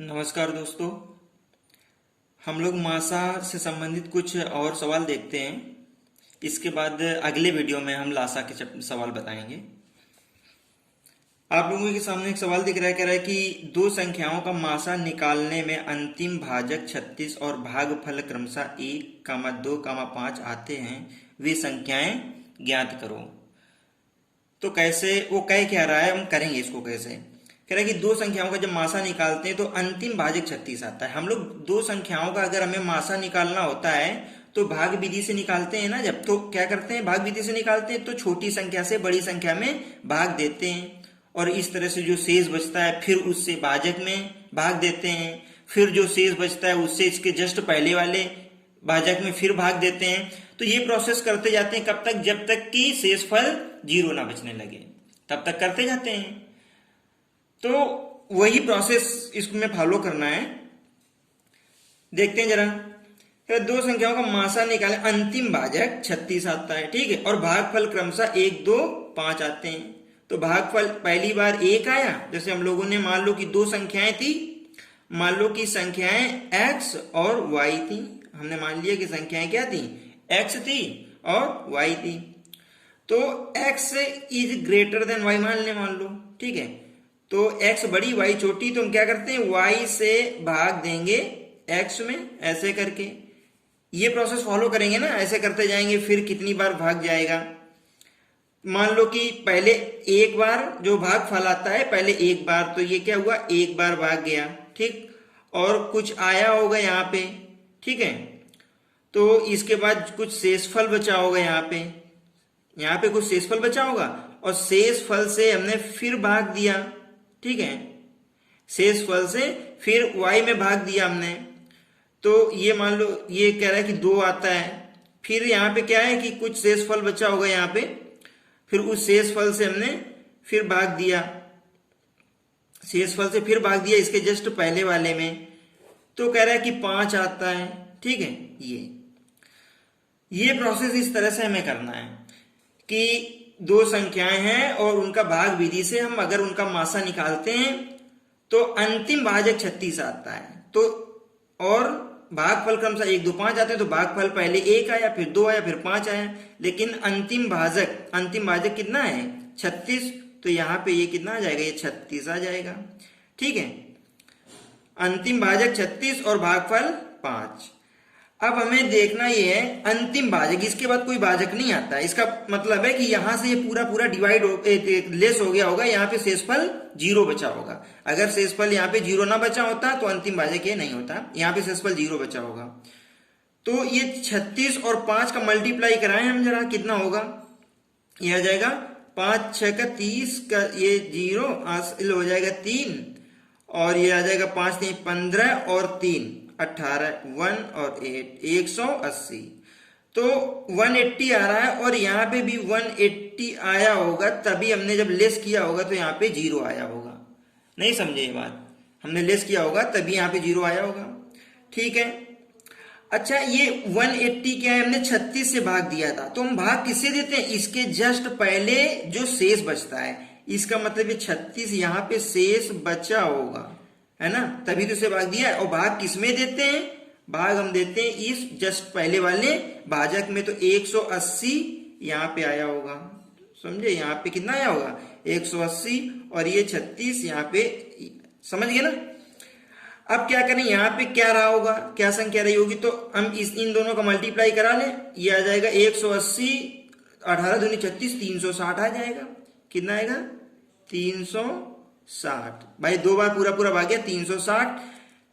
नमस्कार दोस्तों। हम लोग मासा से संबंधित कुछ और सवाल देखते हैं। इसके बाद अगले वीडियो में हम लासा के सवाल बताएंगे। आप लोगों के सामने एक सवाल दिख रहा है, कह रहा है कि दो संख्याओं का मासा निकालने में अंतिम भाजक 36 और भागफल क्रमशः 1, 2, 5 आते हैं, वे संख्याएं ज्ञात करो। तो कैसे, वो कह क्या रहा है, हम करेंगे इसको कैसे। कह रहा है कि दो संख्याओं का जब मासा निकालते हैं तो अंतिम भाजक 36 आता है। हम लोग दो संख्याओं का अगर हमें मासा निकालना होता है तो भाग विधि से निकालते हैं ना। जब तो क्या करते हैं, भाग विधि से निकालते हैं तो छोटी संख्या से बड़ी संख्या में भाग देते हैं और इस तरह से जो शेष बचता है फिर उससे भाजक में भाग देते हैं। फिर जो शेष बचता है उससे इसके जस्ट पहले वाले भाजक में फिर भाग देते हैं। तो ये प्रोसेस करते जाते हैं कब तक, जब तक कि शेषफल 0 ना बचने लगे, तब तक करते जाते हैं। तो वही प्रोसेस इसमें फॉलो करना है। देखते हैं जरा। दो संख्याओं का मासा निकाले, अंतिम भाजक 36 आता है, ठीक है, और भागफल क्रमशः 1, 2, 5 आते हैं। तो भागफल पहली बार 1 आया। जैसे हम लोगों ने मान लो कि दो संख्याएं थी, मान लो कि संख्याएं x और y थी। हमने मान लिया कि संख्याएं क्या थी, x थी और y थी। तो x is greater than y मान लो, ठीक है। तो x बड़ी y छोटी, तो हम क्या करते हैं, y से भाग देंगे x में, ऐसे करके ये प्रोसेस फॉलो करेंगे ना, ऐसे करते जाएंगे। फिर कितनी बार भाग जाएगा, मान लो कि पहले एक बार जो भाग फल आता है, पहले एक बार, तो ये क्या हुआ, एक बार भाग गया, ठीक, और कुछ आया होगा यहाँ पे, ठीक है। तो इसके बाद कुछ शेषफल बचा होगा यहाँ पे कुछ शेषफल बचा होगा और शेषफल से हमने फिर भाग दिया, ठीक है। शेषफल से फिर y में भाग दिया हमने। तो ये मान लो ये कह रहा है कि 2 आता है। फिर यहाँ पे क्या है कि कुछ शेषफल बचा होगा यहाँ पे, फिर उस शेषफल से हमने फिर भाग दिया, शेषफल से फिर भाग दिया इसके जस्ट पहले वाले में। तो कह रहा है कि 5 आता है, ठीक है। ये प्रोसेस इस तरह से हमें करना है कि दो संख्याएं हैं और उनका भाग विधि से हम अगर उनका मासा निकालते हैं तो अंतिम भाजक 36 आता है। तो और भागफल क्रमशः 1, 2, 5 आते हैं। तो भागफल पहले 1 आया, फिर 2 आया, फिर 5 आया, लेकिन अंतिम भाजक कितना है, 36। तो यहाँ पे ये कितना आ जाएगा, ये 36 आ जाएगा, ठीक है। अंतिम भाजक 36 और भागफल 5। अब हमें देखना ये है अंतिम भाजक, इसके बाद कोई भाजक नहीं आता। इसका मतलब है कि यहां से ये पूरा डिवाइड लेस हो गया होगा, यहाँ पे शेषफल 0 बचा होगा। अगर शेषफल यहाँ पे 0 ना बचा होता तो अंतिम भाजक ये नहीं होता, यहाँ पे शेषफल 0 बचा होगा। तो ये 36 और 5 का मल्टीप्लाई कराएं हम जरा, कितना होगा, ये आ जाएगा 5 6 का 30 का, ये 0 हासिल हो जाएगा 3, और ये आ जाएगा 5 3 15 और 3 18, 1 और 8 180। तो 180 आ रहा है और यहाँ पे भी 180 आया होगा, तभी हमने जब लेस किया होगा तो यहाँ पे 0 आया होगा। नहीं समझे ये बात, हमने लेस किया होगा तभी यहाँ पे 0 आया होगा, ठीक है। अच्छा, ये 180 क्या है, हमने 36 से भाग दिया था, तो हम भाग किससे देते हैं, इसके जस्ट पहले जो शेष बचता है। इसका मतलब ये 36 यहाँ पे शेष बचा होगा, है ना, तभी तो इसे भाग दिया है। और भाग किसमें देते हैं, भाग हम देते हैं इस जस्ट पहले वाले भाजक में। तो 180 यहाँ पे आया होगा, समझे, यहाँ पे कितना आया होगा 180 और ये 36 यहाँ पे, समझ गए ना। अब क्या करें, यहाँ पे क्या रहा होगा, क्या संख्या रही होगी, तो हम इन दोनों का मल्टीप्लाई करा लें। ये आ जाएगा 180, 18 दूनी 36, 360 आ जाएगा। कितना आएगा, 360। भाई 2 बार पूरा भाग गया 360,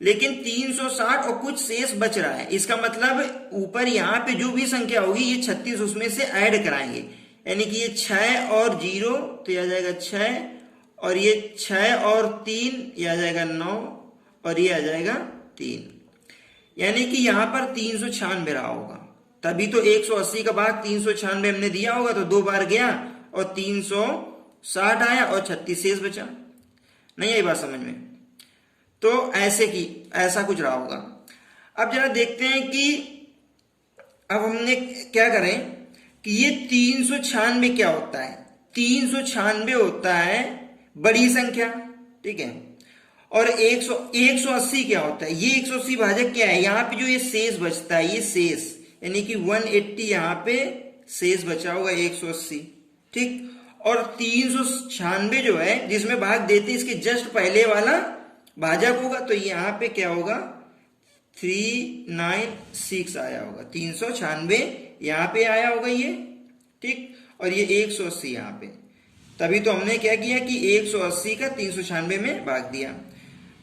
लेकिन 360 और कुछ शेष बच रहा है। इसका मतलब ऊपर यहाँ पे जो भी संख्या होगी ये 36 उसमें से ऐड कराएंगे, यानी कि ये 6 और 0 तो यह आ जाएगा 6, और ये 6 और 3 यह आ जाएगा 9, और ये आ जाएगा 3, यानी कि यहाँ पर 396 रहा होगा। तभी तो 180 का भाग 396 हमने दिया होगा, तो 2 बार गया और 360 आया और 36 शेष बचा। नहीं आई बात समझ में, तो ऐसा कुछ रहा होगा। अब जरा देखते हैं कि अब हमने क्या करें कि ये 396 क्या होता है, 396 होता है बड़ी संख्या, ठीक है, और 180 क्या होता है, ये 180 भाजक क्या है, यहाँ पे जो ये शेष बचता है, ये शेष यानी कि 180 यहाँ पे शेष बचा होगा 180, ठीक। और 396 जो है जिसमें भाग देते इसके जस्ट पहले वाला भाजक होगा, तो यहाँ पे क्या होगा 396 आया होगा, 396 यहाँ पे आया होगा ये, ठीक। और ये 180 यहाँ पे, तभी तो हमने क्या किया कि 180 का 396 में भाग दिया।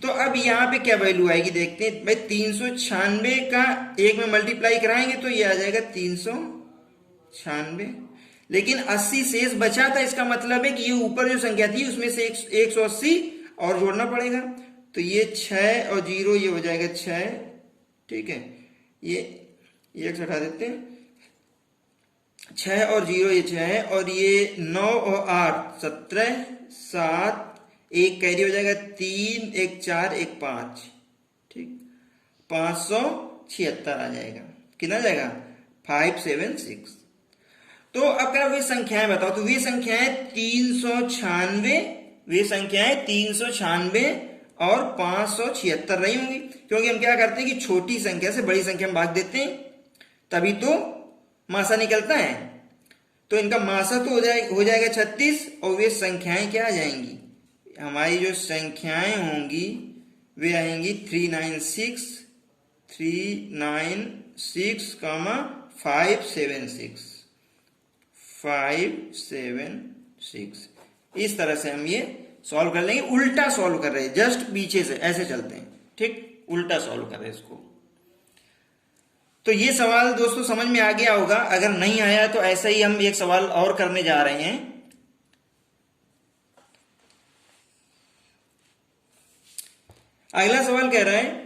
तो अब यहाँ पे क्या वैल्यू आएगी देखते हैं भाई, 396 का एक में मल्टीप्लाई कराएंगे तो ये आ जाएगा 396, लेकिन 80 शेष बचा था, इसका मतलब है कि ये ऊपर जो संख्या थी उसमें से 180 और जोड़ना पड़ेगा, तो ये 6 और 0 ये हो जाएगा 6, ठीक है। ये एक हटा देते हैं, 6 और 0 ये 6 है, और ये 9 और 8 17, 7 एक कैरी हो जाएगा 3, 1 4, 1 5, ठीक, 576 आ जाएगा, कितना जाएगा 576। तो अब क्या वे संख्याएं बताओ, तो वे संख्याएं 396, वे संख्याएं 396 और 576 रही होंगी, क्योंकि हम क्या करते हैं कि छोटी संख्या से बड़ी संख्या में भाग देते हैं, तभी तो मासा निकलता है। तो इनका मासा तो हो जाएगा 36, और वे संख्याएं क्या आ जाएंगी, हमारी जो संख्याएं होंगी वे आएंगी 396, 396, 576, 576। इस तरह से हम ये सॉल्व कर लेंगे, उल्टा सॉल्व कर रहे हैं, जस्ट पीछे से ऐसे चलते हैं, ठीक, उल्टा सॉल्व कर रहे हैं इसको। तो ये सवाल दोस्तों समझ में आ गया होगा, अगर नहीं आया तो ऐसा ही हम एक सवाल और करने जा रहे हैं। अगला सवाल कह रहा है,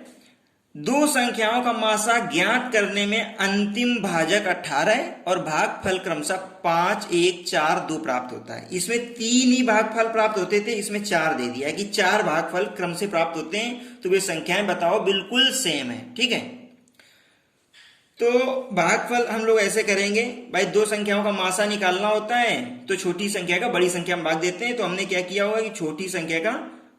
दो संख्याओं का मासा ज्ञात करने में अंतिम भाजक 18 है और भागफल क्रमशः 5, 1, 4, 2 प्राप्त होता है। इसमें 3 ही भागफल प्राप्त होते थे, इसमें 4 दे दिया है कि 4 भागफल क्रम से प्राप्त होते हैं, तो वे संख्याएं बताओ, बिल्कुल सेम है, ठीक है। तो भागफल हम लोग ऐसे करेंगे भाई, दो संख्याओं का मासा निकालना होता है तो छोटी संख्या का बड़ी संख्या में भाग देते हैं, तो हमने क्या किया होगा कि छोटी संख्या का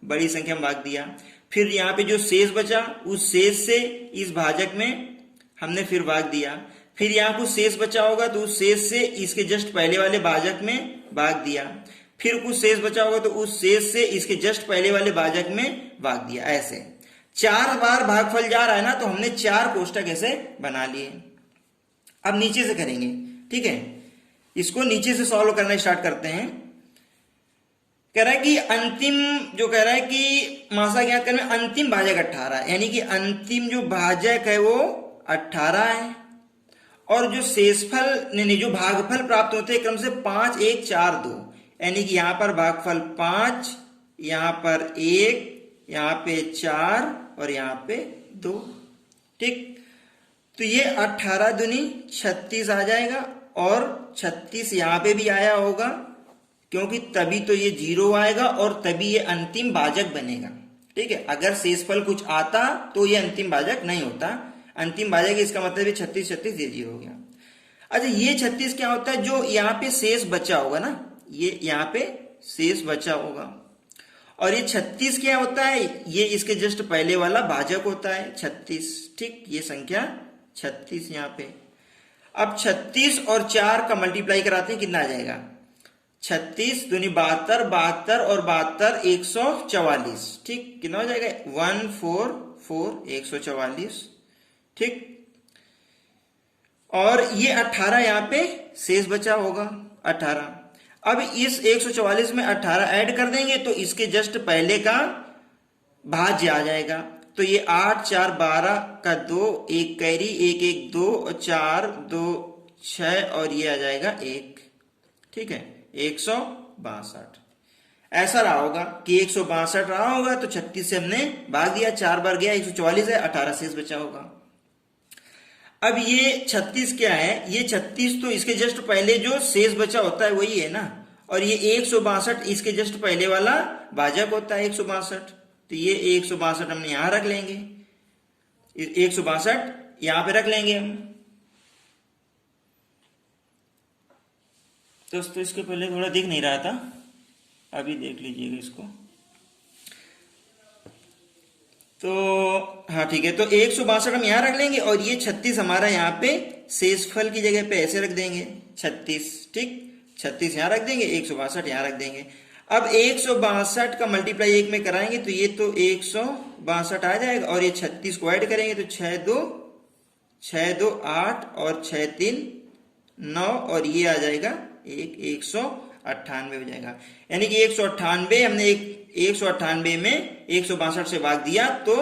बड़ी संख्या में भाग दिया, फिर यहाँ पे जो शेष बचा उस शेष से इस भाजक में हमने फिर भाग दिया, फिर यहाँ कुछ शेष बचा होगा तो उस शेष से इसके जस्ट पहले वाले भाजक में भाग दिया, फिर कुछ शेष बचा होगा तो उस शेष से इसके जस्ट पहले वाले भाजक में भाग दिया। ऐसे 4 बार भागफल जा रहा है ना, तो हमने 4 कोष्टक ऐसे बना लिए। अब नीचे से करेंगे, ठीक है, इसको नीचे से सॉल्व करना स्टार्ट करते हैं। कह रहा है कि अंतिम, जो कह रहा है कि मासा ज्ञात करने में अंतिम भाजक 18 है, यानी कि अंतिम जो भाजक है वो 18 है, और जो शेषफल नहीं, जो भागफल प्राप्त होते हैं क्रम से 5, 1, 4, 2, यानी कि यहां पर भागफल 5, यहां पर 1, यहां पे 4 और यहां पे 2, ठीक। तो ये 18 दूनी 36 आ जाएगा, और 36 यहां पे भी आया होगा, क्योंकि तभी तो ये 0 आएगा और तभी ये अंतिम भाजक बनेगा, ठीक है। अगर शेषफल कुछ आता तो ये अंतिम भाजक नहीं होता, अंतिम भाजक इसका मतलब है 36, 36 ये 0 हो गया। अच्छा, ये 36 क्या होता है, जो यहाँ पे शेष बचा होगा ना, ये यहाँ पे शेष बचा होगा, और ये 36 क्या होता है, ये इसके जस्ट पहले वाला भाजक होता है 36, ठीक, ये संख्या 36 यहाँ पे। अब 36 और 4 का मल्टीप्लाई कराते हैं, कितना आ जाएगा, 36 दूनी 72, 72 और 72 144, ठीक, कितना हो जाएगा 144, 144, ठीक। और ये 18 यहाँ पे शेष बचा होगा 18। अब इस 144 में 18 ऐड कर देंगे तो इसके जस्ट पहले का भाज्य आ जाएगा, तो ये 8, 4, 12 का 2, 1 कैरी, 1, 1, 2 और 4, 2, 6 और ये आ जाएगा 1, ठीक है, 162। ऐसा रहा होगा कि 162 रहा होगा, तो 36 से हमने भाग दिया, 4 बार गया 144 है, 18 शेष बचा होगा। अब ये 36 क्या है, ये 36 तो इसके जस्ट पहले जो शेष बचा होता है वही है ना, और ये 162 इसके जस्ट पहले वाला भाजक होता है 162, तो ये 162 हमने यहां रख लेंगे, 162 यहां पे रख लेंगे हम। दोस्तों इसके पहले थोड़ा दिख नहीं रहा था, अभी देख लीजिएगा इसको। तो हाँ ठीक है, तो 162 हम यहाँ रख लेंगे और ये 36 हमारा यहाँ पे शेषफल की जगह पे ऐसे रख देंगे 36, ठीक, 36 यहाँ रख देंगे, 162 यहाँ रख देंगे। अब 162 का मल्टीप्लाई 1 में कराएंगे तो ये तो 162 आ जाएगा और ये 36 को ऐड करेंगे तो 6 2 8 और 6 3 9 और ये आ जाएगा 198 हो जाएगा। यानी कि 198 हमने 198 में 162 से भाग दिया तो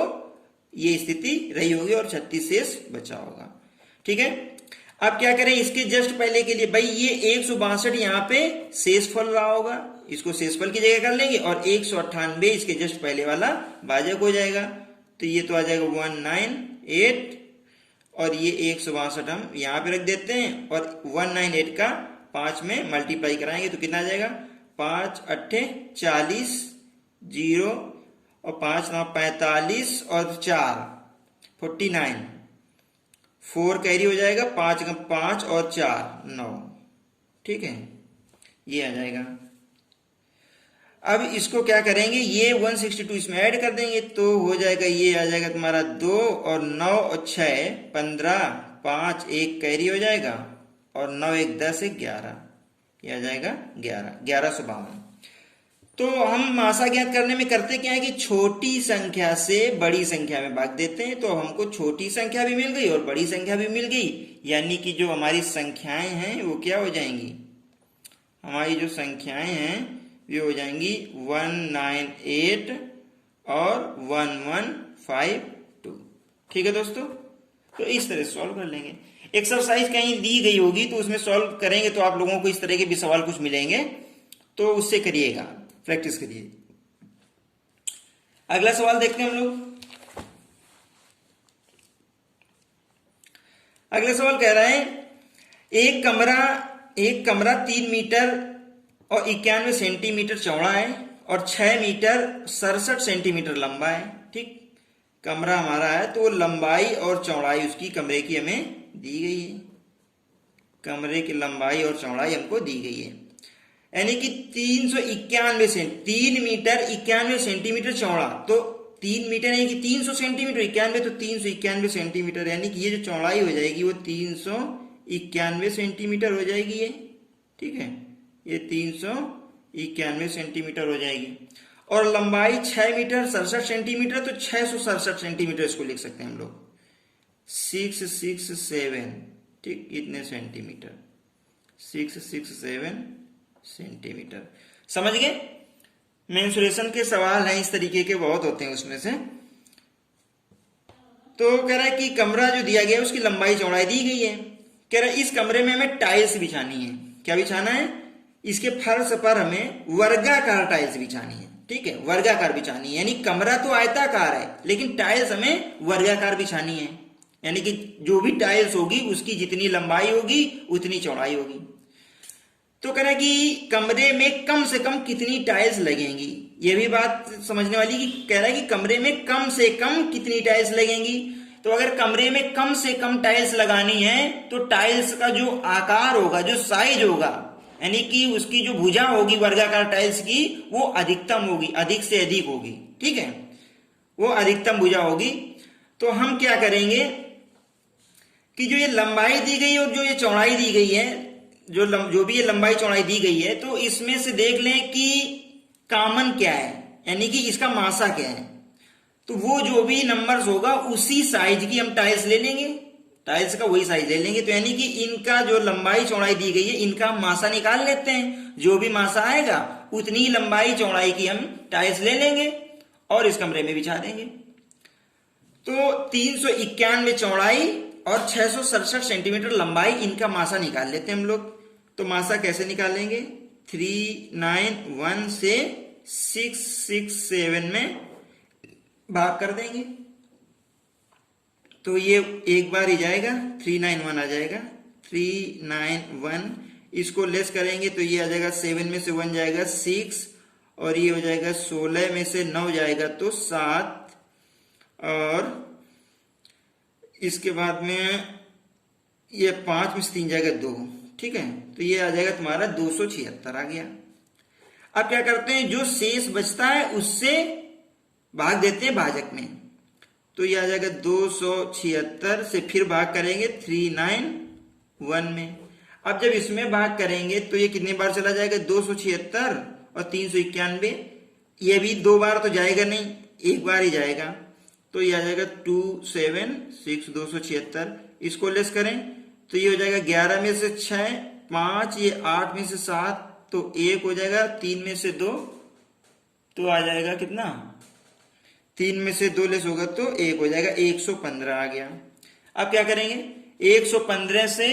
ये स्थिति रही होगी और 36 शेष बचा होगा। ठीक है, अब क्या करें इसके जस्ट पहले के लिए, भाई ये 162 यहाँ पे शेषफल रहा होगा, इसको शेषफल की जगह कर लेंगे और 198 इसके जस्ट पहले वाला भाजक हो जाएगा तो ये तो आ जाएगा 198 और ये 162 हम यहाँ पे रख देते हैं और 198 का 5 में मल्टीप्लाई कराएंगे तो कितना आ जाएगा 5 8 40 0 और 5 9 45 और 4 49 4 कैरी हो जाएगा, 5 का 5 और 4 9, ठीक है, ये आ जाएगा। अब इसको क्या करेंगे, ये 162 इसमें ऐड कर देंगे तो हो जाएगा, ये आ जाएगा तुम्हारा 2 और 9 और 6 15 5 1 कैरी हो जाएगा और 9 1 10 1 11, ये आ जाएगा 1152। तो हम मासा ज्ञात करने में करते क्या है कि छोटी संख्या से बड़ी संख्या में भाग देते हैं, तो हमको छोटी संख्या भी मिल गई और बड़ी संख्या भी मिल गई, यानी कि जो हमारी संख्याएं हैं वो क्या हो जाएंगी, हमारी जो संख्याएं हैं ये हो जाएंगी 198 और 1152। ठीक है दोस्तों, तो इस तरह से सॉल्व कर लेंगे। एक्सरसाइज कहीं दी गई होगी तो उसमें सॉल्व करेंगे तो आप लोगों को इस तरह के भी सवाल कुछ मिलेंगे, तो उससे करिएगा, प्रैक्टिस करिए। अगला सवाल देखते हैं हम लोग। अगला सवाल कह रहा है एक कमरा 3 मीटर और 91 सेंटीमीटर चौड़ा है और 6 मीटर 67 सेंटीमीटर लंबा है। ठीक, कमरा हमारा है तो लंबाई और चौड़ाई उसकी कमरे की हमें दी गई है, कमरे की लंबाई और चौड़ाई हमको दी गई है, यानी कि 3 मीटर 91 सेंटीमीटर चौड़ा, तो 3 मीटर यानी कि 300 सेंटीमीटर, 91 तो 391 सेंटीमीटर, यानी कि ये जो चौड़ाई हो जाएगी वो 391 सेंटीमीटर हो जाएगी ये। ठीक है, ये 391 सेंटीमीटर हो जाएगी और लंबाई 6 मीटर 67 सेंटीमीटर, तो 667 सेंटीमीटर इसको लिख सकते हैं हम लोग, 667, ठीक, इतने सेंटीमीटर, 667 सेंटीमीटर। समझ गए? मेंसुरेशन के सवाल हैं इस तरीके के, बहुत होते हैं उसमें से। तो कह रहा है कि कमरा जो दिया गया है उसकी लंबाई चौड़ाई दी गई है, कह रहा है इस कमरे में हमें टाइल्स बिछानी है। क्या बिछाना है? इसके फर्श पर हमें वर्गाकार टाइल्स बिछानी है। ठीक है, वर्गाकार बिछानी है, यानी कमरा तो आयताकार है लेकिन टाइल्स हमें वर्गाकार बिछानी है, यानी कि जो भी टाइल्स होगी उसकी जितनी लंबाई होगी उतनी चौड़ाई होगी। तो कह रहा है कि कमरे में कम से कम कितनी टाइल्स लगेंगी, यह भी बात समझने वाली कि कह रहा है कि कमरे में कम से कम कितनी टाइल्स लगेंगी। तो अगर कमरे में कम से कम टाइल्स लगानी है तो टाइल्स का जो आकार होगा, जो साइज होगा, यानी कि उसकी जो भुजा होगी वर्गाकार टाइल्स की वो अधिकतम होगी, अधिक से अधिक होगी। ठीक है, वो अधिकतम भुजा होगी। तो हम क्या करेंगे कि जो ये लंबाई दी गई और जो ये चौड़ाई दी गई है, जो भी ये लंबाई चौड़ाई दी गई है, तो इसमें से देख लें कि कॉमन क्या है, यानी कि इसका मासा क्या है। तो वो जो भी नंबर्स होगा उसी साइज की हम टाइल्स ले लेंगे, टाइल्स का वही साइज ले लेंगे। तो यानी कि इनका जो लंबाई चौड़ाई दी गई है इनका मासा निकाल लेते हैं, जो भी मासा आएगा उतनी लंबाई चौड़ाई की हम टाइल्स ले लेंगे और इस कमरे में बिछा देंगे। तो 391 चौड़ाई और 667 सेंटीमीटर लंबाई, इनका मासा निकाल लेते हैं हम लोग। तो मासा कैसे निकालेंगे, 391 से 667 में भाग कर देंगे तो ये एक बार ही जाएगा, 391 आ जाएगा, 391, इसको लेस करेंगे तो ये आ जाएगा 7 में से 1 जाएगा 6 और ये हो जाएगा 16 में से 9 जाएगा तो 7 और इसके बाद में ये 5 में से 3 जाएगा 2। ठीक है, तो ये आ जाएगा तुम्हारा 276 आ गया। अब क्या करते हैं, जो शेष बचता है उससे भाग देते हैं भाजक में। तो ये आ जाएगा 276 से फिर भाग करेंगे 391 में। अब जब इसमें भाग करेंगे तो ये कितनी बार चला जाएगा, 276 और 391, ये भी 2 बार तो जाएगा नहीं, 1 बार ही जाएगा। तो ये आ जाएगा 276 276, इसको लेस करें तो ये हो जाएगा 11 में से 6 5, ये 8 में से 7 तो 1 हो जाएगा, 3 में से 2 तो आ जाएगा कितना, 3 में से 2 लेस होगा तो 1 हो जाएगा, 115 आ गया। अब क्या करेंगे, 115 से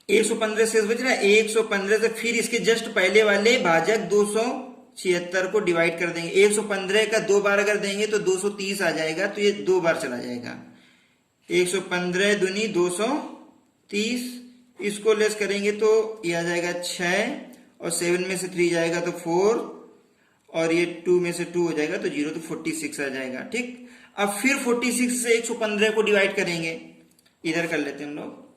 बच रहा है, 115 से फिर इसके जस्ट पहले वाले भाजक 276 को डिवाइड कर देंगे। 115 का 2 बार अगर देंगे तो 230 आ जाएगा, तो ये 2 बार चला जाएगा। 115 दूनी 230, इसको लेस करेंगे तो ये आ जाएगा 6 और 7 में से 3 जाएगा तो 4 और ये 2 में से 2 हो जाएगा तो 0, तो 46 आ जाएगा। ठीक, अब फिर 46 से 115 को डिवाइड करेंगे, इधर कर लेते हैं हम लोग।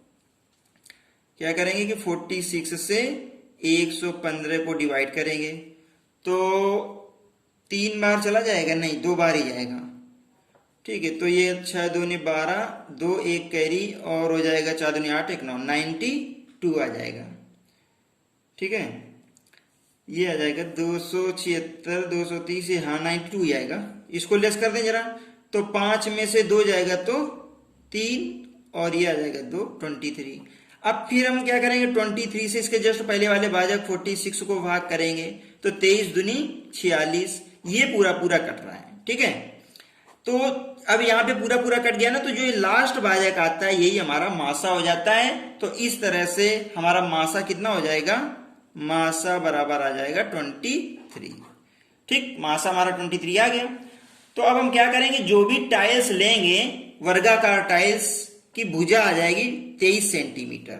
क्या करेंगे कि 46 से 115 को डिवाइड करेंगे तो 3 बार चला जाएगा, नहीं 2 बार ही जाएगा। ठीक है, तो ये 6 दूनी 12, 2 1 कैरी और हो जाएगा 4 दूनी 8 1 9, 92 आ जाएगा। ठीक है, ये आ जाएगा 276 230, हाँ 92 आएगा। इसको लेस कर दें जरा, तो 5 में से 2 जाएगा तो 3 और ये आ जाएगा 2, 23। अब फिर हम क्या करेंगे, 23 से इसके जस्ट पहले वाले भाजक 46 को भाग करेंगे तो 23 दूनी 46, ये पूरा पूरा कट रहा है। ठीक है, तो अब यहाँ पे पूरा पूरा कट गया ना, तो जो ये लास्ट भाजक आता है यही हमारा मासा हो जाता है। तो इस तरह से हमारा मासा कितना हो जाएगा, मासा बराबर आ जाएगा 23। ठीक, मासा हमारा 23 आ गया। तो अब हम क्या करेंगे, जो भी टाइल्स लेंगे वर्गाकार टाइल्स की भुजा आ जाएगी 23 सेंटीमीटर।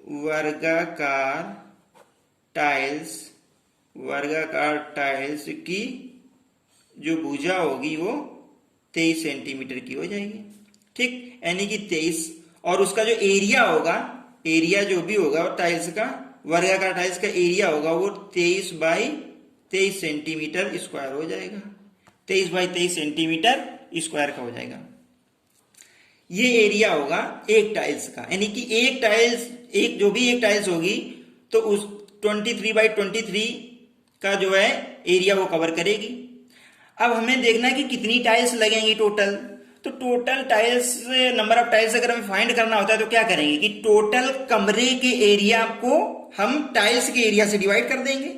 वर्गाकार टाइल्स की जो भुजा होगी वो 23 सेंटीमीटर की हो जाएगी। ठीक, यानी कि 23, और उसका जो एरिया होगा, एरिया जो भी होगा टाइल्स का, वर्गाकार टाइल्स का एरिया होगा वो 23 बाई 23 सेंटीमीटर स्क्वायर हो जाएगा। 23 बाई 23 सेंटीमीटर स्क्वायर का हो जाएगा। ये एरिया होगा एक टाइल्स का, यानी कि एक टाइल्स होगी तो उस 23 बाई 23 का जो है एरिया वो कवर करेगी। अब हमें देखना है कि कितनी टाइल्स लगेंगी टोटल। तो total tiles, number of tiles अगर हमें फाइंड करना होता है तो क्या करेंगे कि टोटल कमरे के एरिया को हम टाइल्स के एरिया से डिवाइड कर देंगे।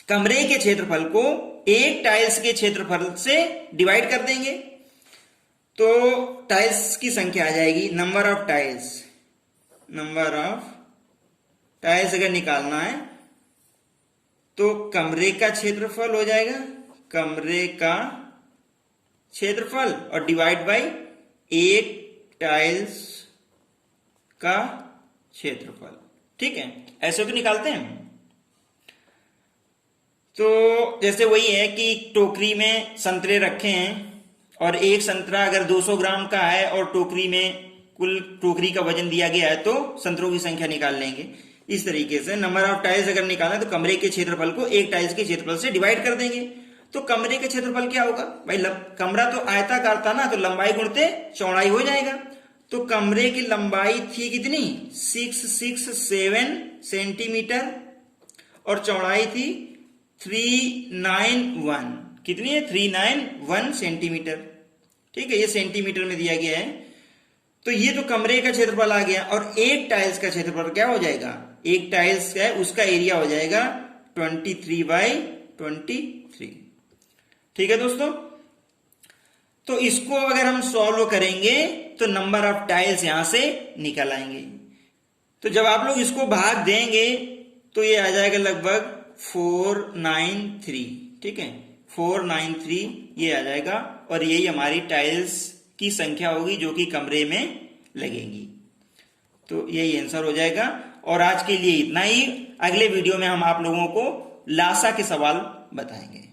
कमरे के क्षेत्रफल को एक टाइल्स के क्षेत्रफल से डिवाइड कर देंगे तो टाइल्स की संख्या आ जाएगी, नंबर ऑफ टाइल्स अगर निकालना है तो कमरे का क्षेत्रफल हो जाएगा, कमरे का क्षेत्रफल और डिवाइड बाय एक टाइल्स का क्षेत्रफल। ठीक है, ऐसे तो निकालते हैं। तो जैसे वही है कि टोकरी में संतरे रखे हैं और एक संतरा अगर 200 ग्राम का है और टोकरी में कुल टोकरी का वजन दिया गया है तो संतरों की संख्या निकाल लेंगे। इस तरीके से नंबर ऑफ टाइल्स अगर निकालना है तो कमरे के क्षेत्रफल को एक टाइल्स के क्षेत्रफल से डिवाइड कर देंगे। तो कमरे के क्षेत्रफल क्या होगा भाई, कमरा तो आयताकार था ना, तो लंबाई गुणते चौड़ाई हो जाएगा। तो कमरे की लंबाई थी कितनी, 667 सेंटीमीटर और चौड़ाई थी 391, कितनी है 391 सेंटीमीटर। ठीक है, ये सेंटीमीटर में दिया गया है। तो ये तो कमरे का क्षेत्रफल आ गया और एक टाइल्स का क्षेत्रफल क्या हो जाएगा, एक टाइल्स का है उसका एरिया हो जाएगा 23 बाई 23। ठीक है दोस्तों, तो इसको अगर हम सॉल्व करेंगे तो नंबर ऑफ टाइल्स यहां से निकल आएंगे। तो जब आप लोग इसको भाग देंगे तो ये आ जाएगा लगभग 493। ठीक है, 493 ये आ जाएगा और यही हमारी टाइल्स की संख्या होगी जो कि कमरे में लगेंगी। तो यही आंसर हो जाएगा। और आज के लिए इतना ही। अगले वीडियो में हम आप लोगों को लासा के सवाल बताएंगे।